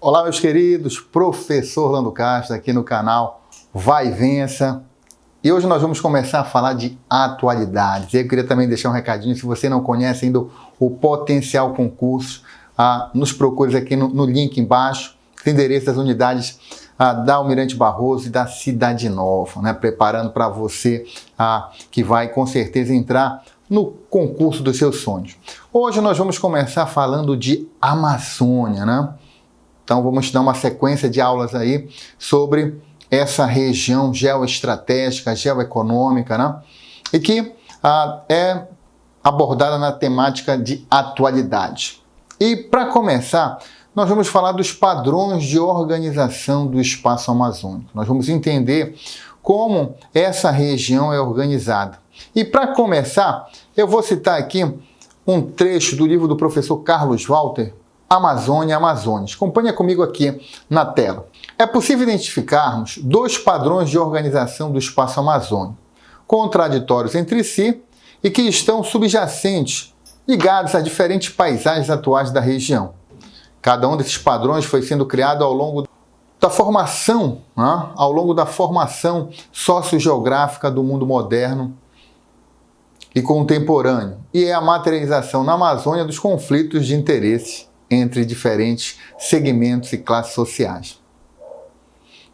Olá, meus queridos, professor Orlando Castro aqui no canal Vai Vença. E hoje nós vamos começar a falar de atualidades. Eu queria também deixar um recadinho, se você não conhece ainda o Potencial Concurso, nos procure aqui no link embaixo, tem endereço das unidades da Almirante Barroso e da Cidade Nova, né? Preparando para você que vai com certeza entrar no concurso dos seus sonhos. Hoje nós vamos começar falando de Amazônia, né? Então vamos dar uma sequência de aulas aí sobre essa região geoestratégica, geoeconômica, né? E que é abordada na temática de atualidade. E para começar, nós vamos falar dos padrões de organização do espaço amazônico. Nós vamos entender como essa região é organizada. E para começar, eu vou citar aqui um trecho do livro do professor Carlos Walter, Amazônia, Amazônias. Acompanha comigo aqui na tela. É possível identificarmos dois padrões de organização do espaço amazônico, contraditórios entre si e que estão subjacentes, ligados a diferentes paisagens atuais da região. Cada um desses padrões foi sendo criado ao longo da formação, sociogeográfica do mundo moderno e contemporâneo, e é a materialização na Amazônia dos conflitos de interesse entre diferentes segmentos e classes sociais.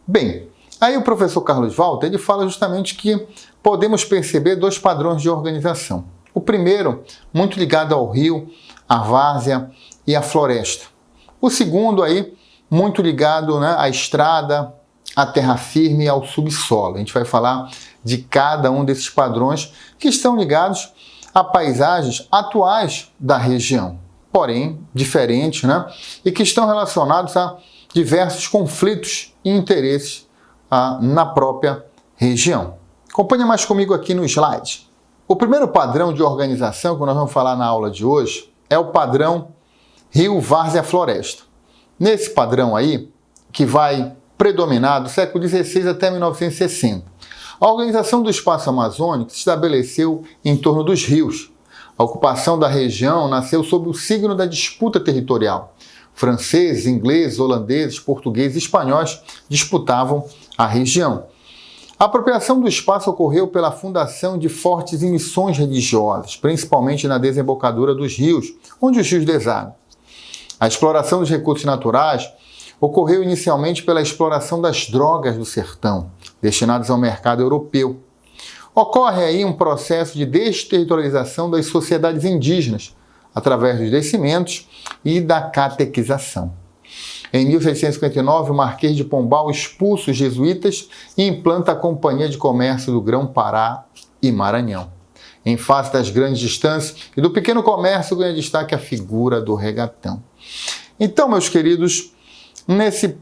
Bem, aí o professor Carlos Walter, ele fala justamente que podemos perceber dois padrões de organização. O primeiro, muito ligado ao rio, à várzea e à floresta. O segundo aí, muito ligado, né, à estrada, à terra firme e ao subsolo. A gente vai falar de cada um desses padrões que estão ligados a paisagens atuais da região, porém diferentes, né? E que estão relacionados a diversos conflitos e interesses na própria região. Acompanha mais comigo aqui no slide. O primeiro padrão de organização que nós vamos falar na aula de hoje é o padrão rio, várzea, floresta. Nesse padrão aí, que vai predominar do século XVI até 1960, a organização do espaço amazônico se estabeleceu em torno dos rios. A ocupação da região nasceu sob o signo da disputa territorial. Franceses, ingleses, holandeses, portugueses e espanhóis disputavam a região. A apropriação do espaço ocorreu pela fundação de fortes e missões religiosas, principalmente na desembocadura dos rios, onde os rios desagam. A exploração dos recursos naturais ocorreu inicialmente pela exploração das drogas do sertão, destinadas ao mercado europeu. Ocorre aí um processo de desterritorialização das sociedades indígenas, através dos descimentos e da catequização. Em 1659, o Marquês de Pombal expulsa os jesuítas e implanta a Companhia de Comércio do Grão-Pará e Maranhão. Em face das grandes distâncias e do pequeno comércio, ganha destaque a figura do regatão. Então, meus queridos, nessa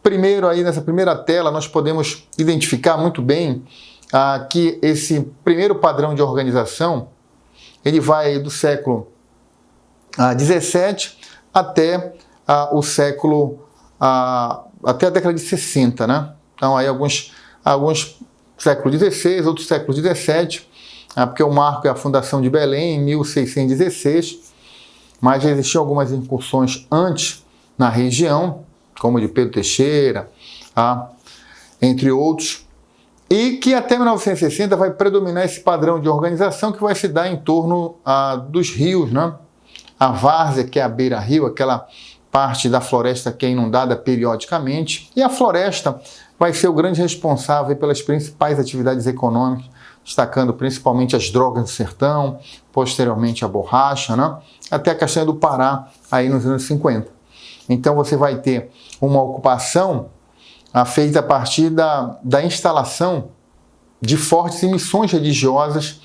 primeira tela, nós podemos identificar muito bem que esse primeiro padrão de organização, ele vai do século XVII até o século, até a década de 60, né? Então aí alguns século XVI, outros século XVII, porque o marco é a fundação de Belém em 1616, mas já existiam algumas incursões antes na região, como de Pedro Teixeira, entre outros, e que até 1960 vai predominar esse padrão de organização que vai se dar em torno dos rios, né? A várzea, que é a beira-rio, aquela parte da floresta que é inundada periodicamente, e a floresta vai ser o grande responsável pelas principais atividades econômicas, destacando principalmente as drogas do sertão, posteriormente a borracha, né? Até a castanha do Pará, aí nos anos 50. Então você vai ter uma ocupação feita a partir da instalação de fortes missões religiosas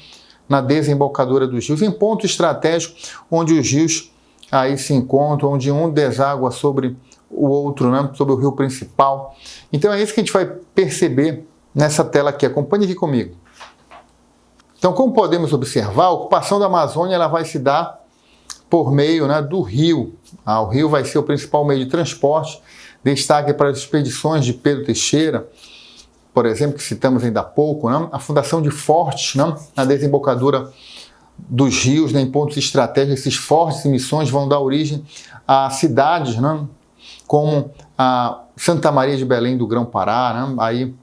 na desembocadura dos rios, em ponto estratégico onde os rios aí se encontram, onde um deságua sobre o outro, né, sobre o rio principal. Então é isso que a gente vai perceber nessa tela aqui. Acompanhe aqui comigo. Então, como podemos observar, a ocupação da Amazônia ela vai se dar por meio, né, do rio. O rio vai ser o principal meio de transporte. Destaque para as expedições de Pedro Teixeira, por exemplo, que citamos ainda há pouco, né? A fundação de fortes, né, na desembocadura dos rios, né, em pontos estratégicos. Esses fortes e missões vão dar origem a cidades, né, como a Santa Maria de Belém do Grão-Pará, né? Aí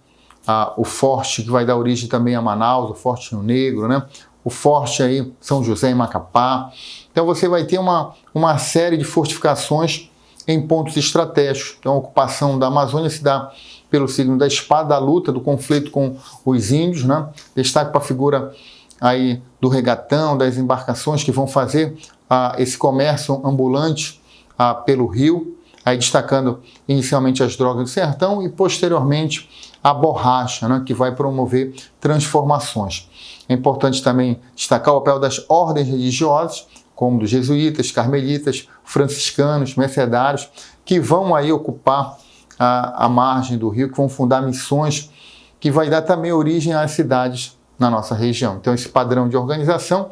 o forte que vai dar origem também a Manaus, o Forte Rio Negro, né? O forte aí São José em Macapá. Então você vai ter uma série de fortificações em pontos estratégicos. Então a ocupação da Amazônia se dá pelo signo da espada, da luta, do conflito com os índios, né? Destaque para a figura aí do regatão, das embarcações que vão fazer esse comércio ambulante pelo rio, aí destacando inicialmente as drogas do sertão e posteriormente a borracha, né? Que vai promover transformações. É importante também destacar o papel das ordens religiosas, como dos jesuítas, carmelitas, franciscanos, mercedários, que vão aí ocupar a margem do rio, que vão fundar missões, que vai dar também origem às cidades na nossa região. Então esse padrão de organização,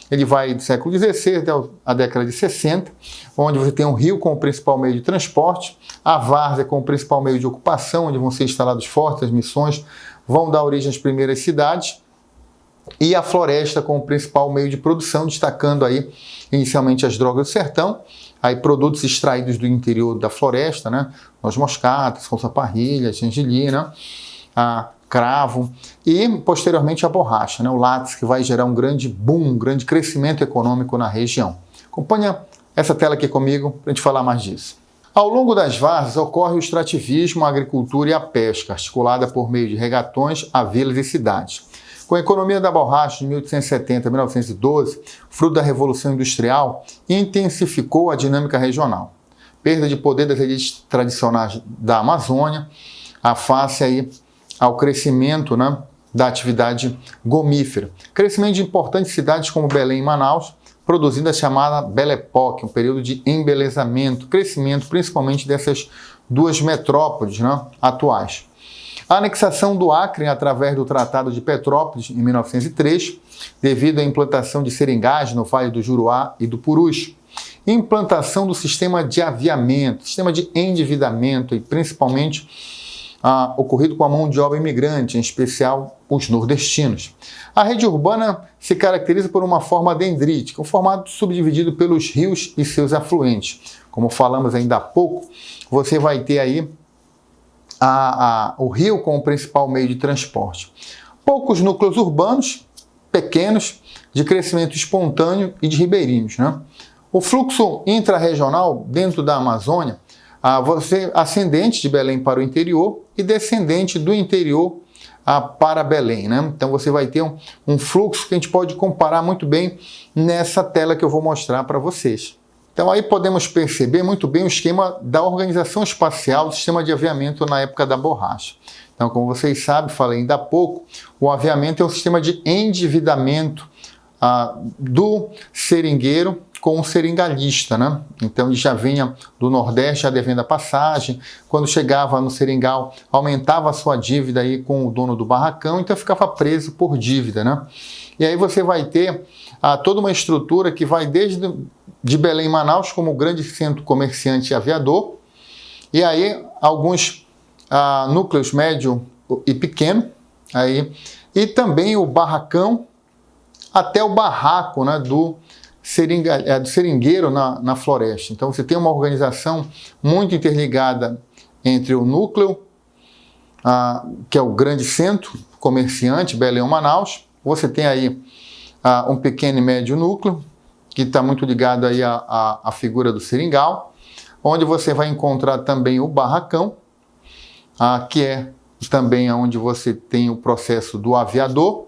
ele vai do século XVI até a década de 60, onde você tem um rio como principal meio de transporte, a várzea como principal meio de ocupação, onde vão ser instalados fortes, as missões vão dar origem às primeiras cidades, e a floresta como principal meio de produção, destacando aí inicialmente as drogas do sertão, aí produtos extraídos do interior da floresta, né? Noz moscata, salsa-parrilha, gengibrina, cravo e posteriormente a borracha, né? O látex, que vai gerar um grande boom, um grande crescimento econômico na região. Acompanha essa tela aqui comigo para a gente falar mais disso. Ao longo das várzeas ocorre o extrativismo, a agricultura e a pesca, articulada por meio de regatões a vilas e cidades. Com a economia da borracha de 1870 a 1912, fruto da Revolução Industrial, intensificou a dinâmica regional. Perda de poder das elites tradicionais da Amazônia, face aí ao crescimento, né, da atividade gomífera. Crescimento de importantes cidades como Belém e Manaus, produzindo a chamada Belle Époque, um período de embelezamento, crescimento principalmente dessas duas metrópoles, né, atuais. A anexação do Acre através do Tratado de Petrópolis, em 1903, devido à implantação de seringais no Vale do Juruá e do Purus. Implantação do sistema de aviamento, sistema de endividamento e principalmente ocorrido com a mão de obra imigrante, em especial os nordestinos. A rede urbana se caracteriza por uma forma dendrítica, um formato subdividido pelos rios e seus afluentes. Como falamos ainda há pouco, você vai ter aí o rio como principal meio de transporte. Poucos núcleos urbanos, pequenos, de crescimento espontâneo e de ribeirinhos, né? O fluxo intrarregional dentro da Amazônia, você ascendente de Belém para o interior e descendente do interior para Belém, né? Então você vai ter um fluxo que a gente pode comparar muito bem nessa tela que eu vou mostrar para vocês. Então aí podemos perceber muito bem o esquema da organização espacial do sistema de aviamento na época da borracha. Então, como vocês sabem, falei ainda há pouco, o aviamento é um sistema de endividamento do seringueiro com o seringalista, né? Então ele já vinha do Nordeste já devendo a passagem, quando chegava no seringal aumentava a sua dívida aí com o dono do barracão, então ficava preso por dívida, né? E aí você vai ter toda uma estrutura que vai desde de Belém e Manaus como grande centro comerciante e aviador, e aí alguns núcleos médio e pequeno, aí, e também o barracão até o barraco, né, do seringueiro na floresta. Então você tem uma organização muito interligada entre o núcleo, que é o grande centro comerciante, Belém ou Manaus, você tem aí um pequeno e médio núcleo, que está muito ligado aí à figura do seringal, onde você vai encontrar também o barracão, que é também onde você tem o processo do aviador,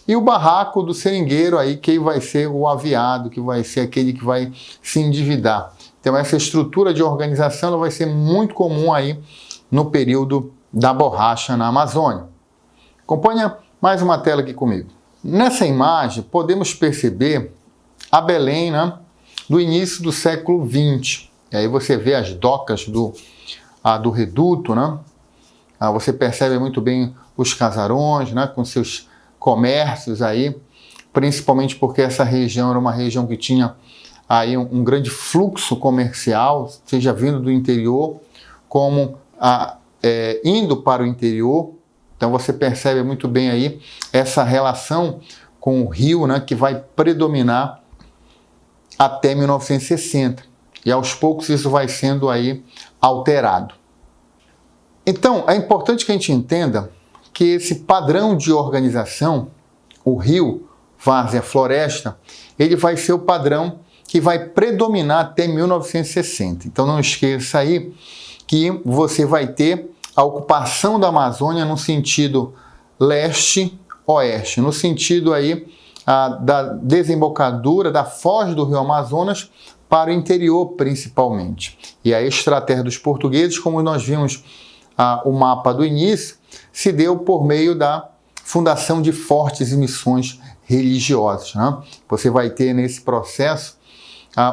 e o barraco do seringueiro aí, que vai ser o aviado, que vai ser aquele que vai se endividar. Então essa estrutura de organização ela vai ser muito comum aí no período da borracha na Amazônia. Acompanha mais uma tela aqui comigo. Nessa imagem podemos perceber a Belém, né, do início do século XX. E aí você vê as docas do reduto, né? Você percebe muito bem os casarões, né, com seus comércios aí, principalmente porque essa região era uma região que tinha aí um grande fluxo comercial, seja vindo do interior, como indo para o interior. Então você percebe muito bem aí essa relação com o rio, né, que vai predominar até 1960. e aos poucos isso vai sendo aí alterado. Então, é importante que a gente entenda que esse padrão de organização, o rio, várzea, floresta, ele vai ser o padrão que vai predominar até 1960. Então não esqueça aí que você vai ter a ocupação da Amazônia no sentido leste-oeste, no sentido aí da desembocadura, da foz do rio Amazonas para o interior principalmente. E a estratégia dos portugueses, como nós vimos o mapa do início, se deu por meio da fundação de fortes e missões religiosas, né? Você vai ter nesse processo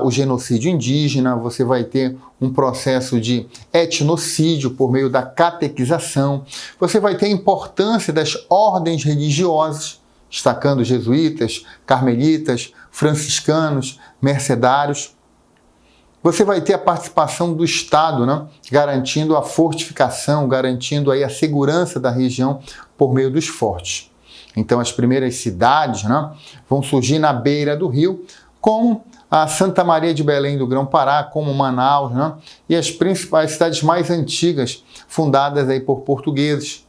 o genocídio indígena, você vai ter um processo de etnocídio por meio da catequização, você vai ter a importância das ordens religiosas, destacando jesuítas, carmelitas, franciscanos, mercedários. Você vai ter a participação do Estado, né, garantindo a fortificação, garantindo aí a segurança da região por meio dos fortes. Então as primeiras cidades, né, vão surgir na beira do rio, como a Santa Maria de Belém do Grão-Pará, como Manaus, né, e as principais cidades mais antigas, fundadas aí por portugueses.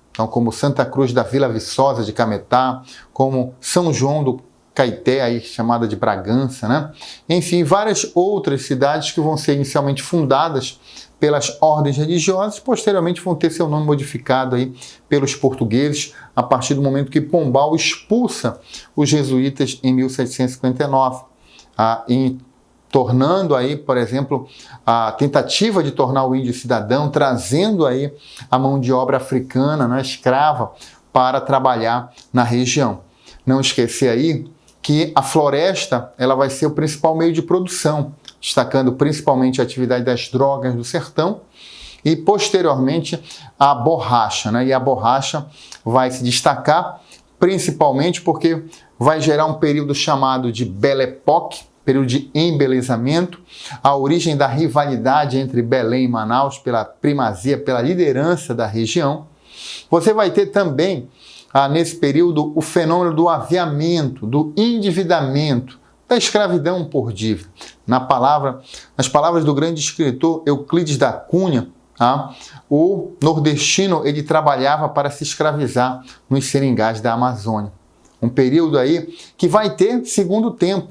Então, como Santa Cruz da Vila Viçosa de Cametá, como São João do Caeté, aí chamada de Bragança, né? Enfim, várias outras cidades que vão ser inicialmente fundadas pelas ordens religiosas, posteriormente vão ter seu nome modificado aí pelos portugueses, a partir do momento que Pombal expulsa os jesuítas em 1759, tornando aí, por exemplo, a tentativa de tornar o índio cidadão, trazendo aí a mão de obra africana, né, escrava, para trabalhar na região. Não esquecer aí que a floresta ela vai ser o principal meio de produção, destacando principalmente a atividade das drogas do sertão e, posteriormente, a borracha, né? E a borracha vai se destacar principalmente porque vai gerar um período chamado de Belle Époque, período de embelezamento, a origem da rivalidade entre Belém e Manaus pela primazia, pela liderança da região. Você vai ter também nesse período o fenômeno do aviamento, do endividamento, da escravidão por dívida. Nas palavras do grande escritor Euclides da Cunha, o nordestino ele trabalhava para se escravizar nos seringais da Amazônia. Um período aí que vai ter segundo tempo.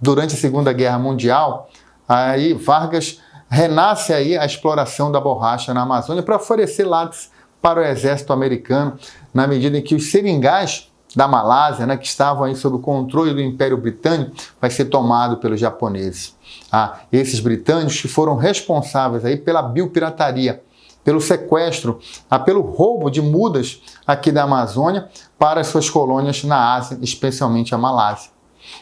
Durante a Segunda Guerra Mundial, aí Vargas renasce aí a exploração da borracha na Amazônia para oferecer lápis para o exército americano, na medida em que os seringais da Malásia, né, que estavam aí sob o controle do Império Britânico, vai ser tomado pelos japoneses. Esses britânicos que foram responsáveis aí pela biopirataria, pelo sequestro, pelo roubo de mudas aqui da Amazônia para as suas colônias na Ásia, especialmente a Malásia.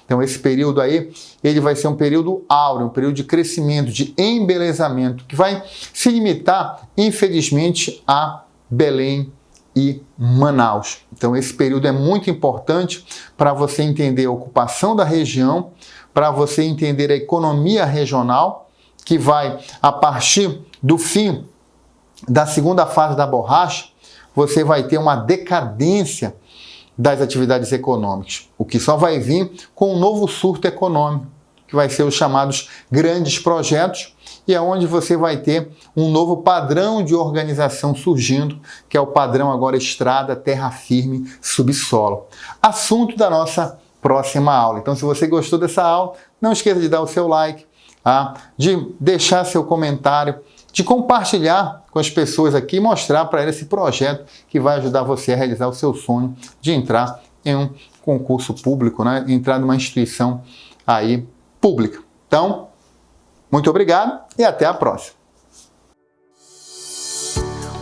Então esse período aí, ele vai ser um período áureo, um período de crescimento, de embelezamento, que vai se limitar, infelizmente, a Belém e Manaus. Então esse período é muito importante para você entender a ocupação da região, para você entender a economia regional, que vai, a partir do fim da segunda fase da borracha, você vai ter uma decadência das atividades econômicas, o que só vai vir com um novo surto econômico, que vai ser os chamados grandes projetos, e é onde você vai ter um novo padrão de organização surgindo, que é o padrão agora estrada, terra firme, subsolo. Assunto da nossa próxima aula. Então, se você gostou dessa aula, não esqueça de dar o seu like, de deixar seu comentário, de compartilhar com as pessoas aqui e mostrar para elas esse projeto que vai ajudar você a realizar o seu sonho de entrar em um concurso público, né? Entrar numa instituição aí pública. Então, muito obrigado e até a próxima.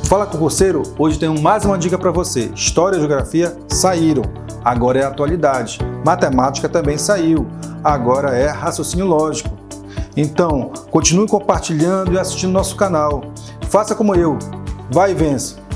Fala concurseiro, hoje tenho mais uma dica para você. História e Geografia saíram, agora é atualidade. Matemática também saiu, agora é raciocínio lógico. Então, continue compartilhando e assistindo nosso canal. Faça como eu. Vai e vença!